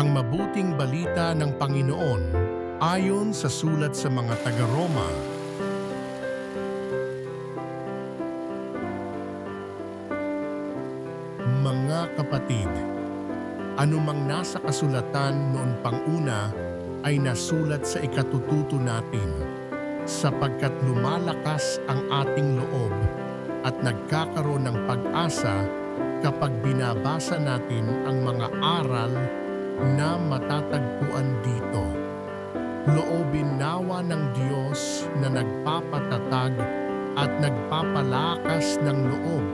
Ang mabuting balita ng Panginoon ayon sa sulat sa mga taga-Roma. Mga kapatid, anumang nasa kasulatan noon pang una ay nasulat sa ikatututo natin, sapagkat lumalakas ang ating loob at nagkakaroon ng pag-asa kapag binabasa natin ang mga aral na matatagpuan dito. Loobin nawa ng Diyos na nagpapatatag at nagpapalakas ng loob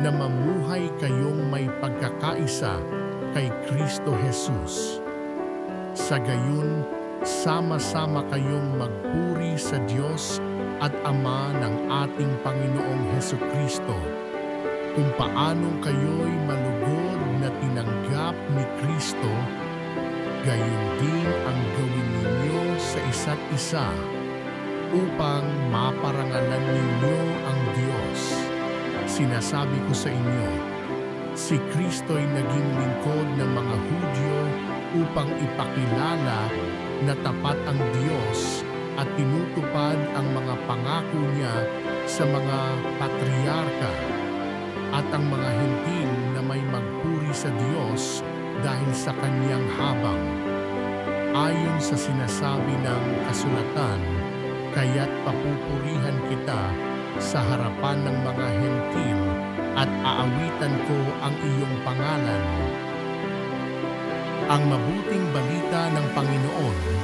na mamuhay kayong may pagkakaisa kay Kristo Jesus. Sa gayon, sama-sama kayong magpuri sa Diyos at Ama ng ating Panginoong Hesukristo, kung paanong kayo'y malugod na tinanggap ni Kristo, gayon din ang gawin ninyo sa isa't isa upang maparangalan ninyo ang Diyos. Sinasabi ko sa inyo, si Kristo'y naging lingkod ng mga Hudyo upang ipakilala na tapat ang Diyos at tinutupad ang mga pangako niya sa mga patriarka at ang mga Hentil na may magpuri sa Diyos dahil sa kanyang habang. Ayon sa sinasabi ng kasulatan, kaya't papupurihan kita sa harapan ng mga Hentil at aawitan ko ang iyong pangalan. Ang mabuting balita ng Panginoon.